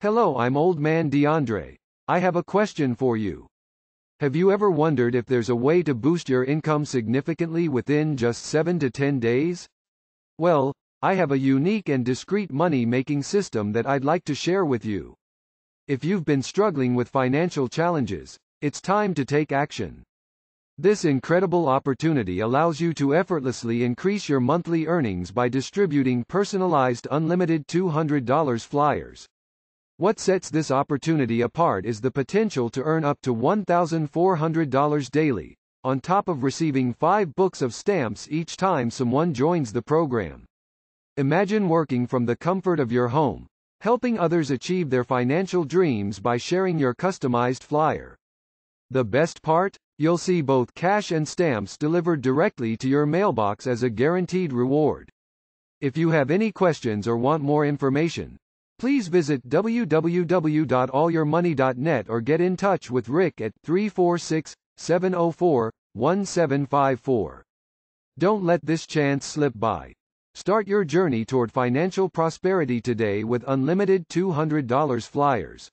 Hello, I'm Old Man DeAndre. I have a question for you. Have you ever wondered if there's a way to boost your income significantly within just 7 to 10 days? Well, I have a unique and discreet money-making system that I'd like to share with you. If you've been struggling with financial challenges, it's time to take action. This incredible opportunity allows you to effortlessly increase your monthly earnings by distributing personalized unlimited $200 flyers. What sets this opportunity apart is the potential to earn up to $1,400 daily, on top of receiving 5 books of stamps each time someone joins the program. Imagine working from the comfort of your home, helping others achieve their financial dreams by sharing your customized flyer. The best part? You'll see both cash and stamps delivered directly to your mailbox as a guaranteed reward. If you have any questions or want more information, please visit www.allyourmoney.net or get in touch with Rick at 346-704-1754. Don't let this chance slip by. Start your journey toward financial prosperity today with unlimited $200 flyers.